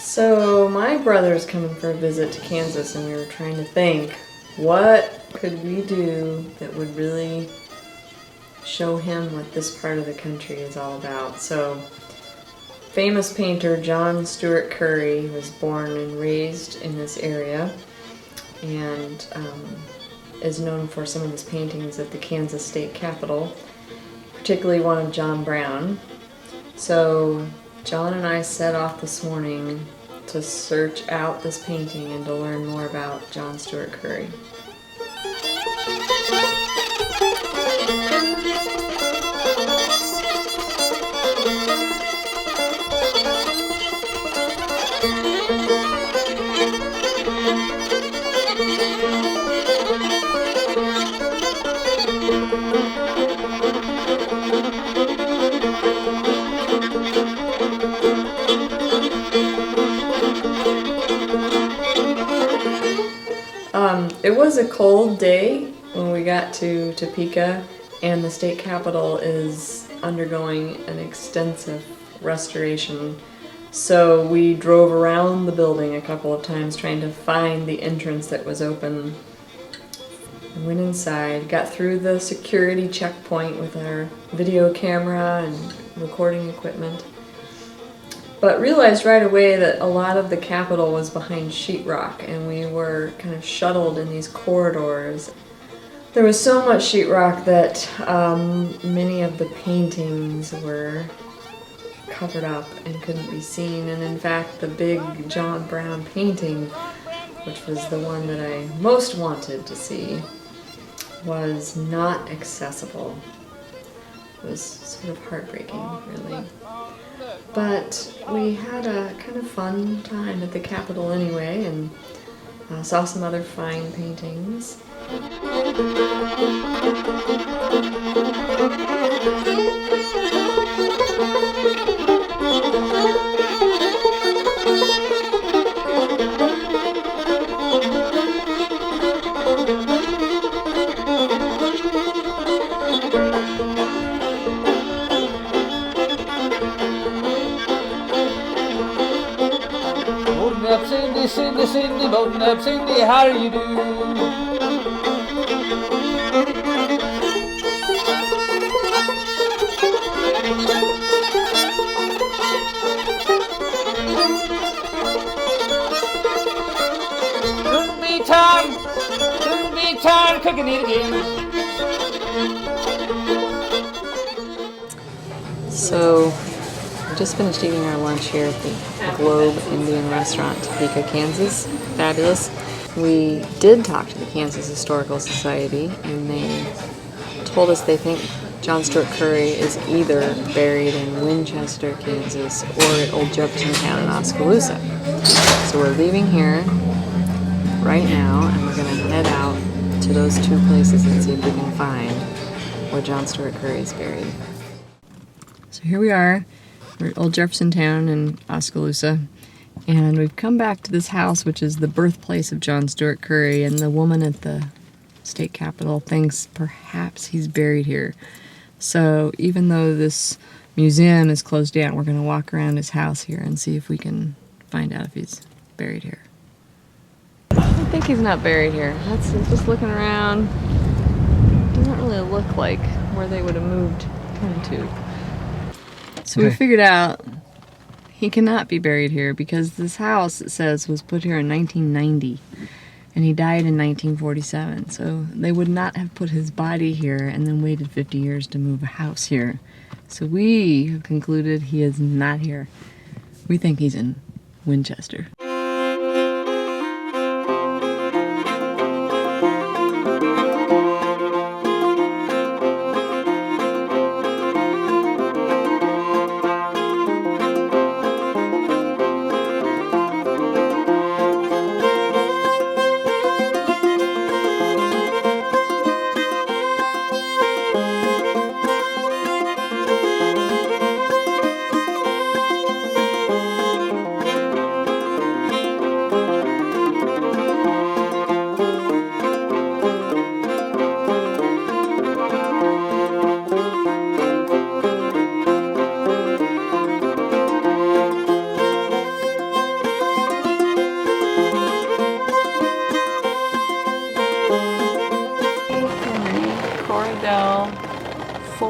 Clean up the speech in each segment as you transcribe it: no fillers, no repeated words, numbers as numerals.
So my brother's coming for a visit to Kansas, and we were trying to think, what could we do that would really show him what this part of the country is all about? So, famous painter John Steuart Curry was born and raised in this area, and is known for some of his paintings at the Kansas state capitol, particularly one of John Brown. So John and I set off this morning to search out this painting and to learn more about John Steuart Curry. It was a cold day when we got to Topeka, and the state capitol is undergoing an extensive restoration. So we drove around the building a couple of times trying to find the entrance that was open. I went inside, got through the security checkpoint with our video camera and recording equipment, but realized right away that a lot of the Capitol was behind sheetrock, and we were kind of shuttled in these corridors. There was so much sheetrock that many of the paintings were covered up and couldn't be seen, and in fact the big John Brown painting, which was the one that I most wanted to see, was not accessible. It was sort of heartbreaking, really. But we had a kind of fun time at the Capitol anyway, and saw some other fine paintings. Up, Cindy, Cindy, Cindy, boating up, Cindy, how do you do? Couldn't be time, cooking it again. So, we just finished eating our lunch here at the Globe Indian Restaurant, Topeka, Kansas. Fabulous. We did talk to the Kansas Historical Society, and they told us they think John Steuart Curry is either buried in Winchester, Kansas, or at Old Jefferson Town in Oskaloosa. So we're leaving here right now, and we're going to head out to those two places and see if we can find where John Steuart Curry is buried. So here we are. We're at Old Jefferson Town in Oskaloosa, and we've come back to this house, which is the birthplace of John Steuart Curry, and the woman at the state capitol thinks perhaps he's buried here. So even though this museum is closed down, we're going to walk around his house here and see if we can find out if he's buried here. I think he's not buried here. That's just looking around. Doesn't really look like where they would have moved him to. So we figured out he cannot be buried here because this house, it says, was put here in 1990, and he died in 1947. So they would not have put his body here and then waited 50 years to move a house here. So we have concluded he is not here. We think he's in Winchester.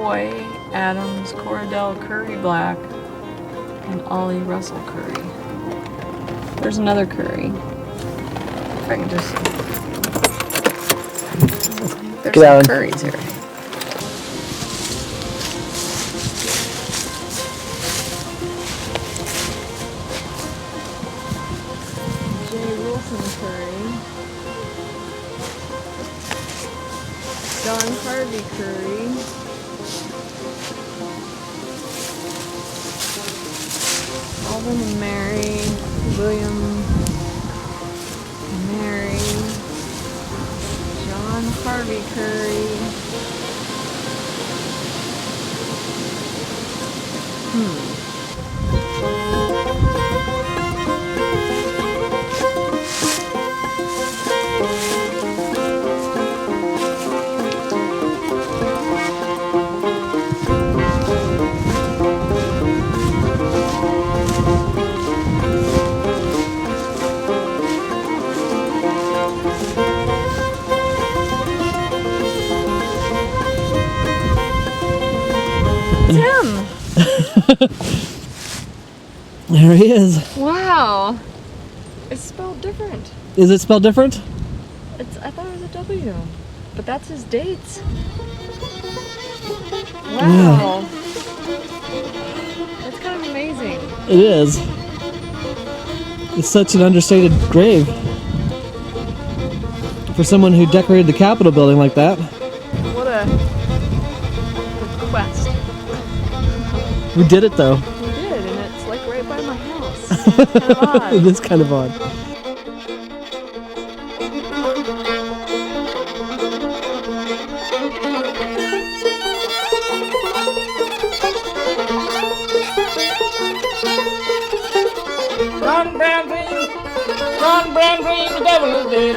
Roy Adams, Coradell Curry Black, and Ollie Russell Curry. There's another Curry. If I can just... There's some Curries here. Curry, John Harvey Curry, Alvin and Mary, William and Mary, John Harvey Curry. Tim! There he is. Wow! It's spelled different. Is it spelled different? I thought it was a W, but that's his dates. Wow! Yeah. That's kind of amazing. It is. It's such an understated grave for someone who decorated the Capitol building like that. What a quest. We did it though. We did, and it's like right by my house. It's kind of odd. It is kind of odd. Run, brown dream, run, brown dream, the devil is dead.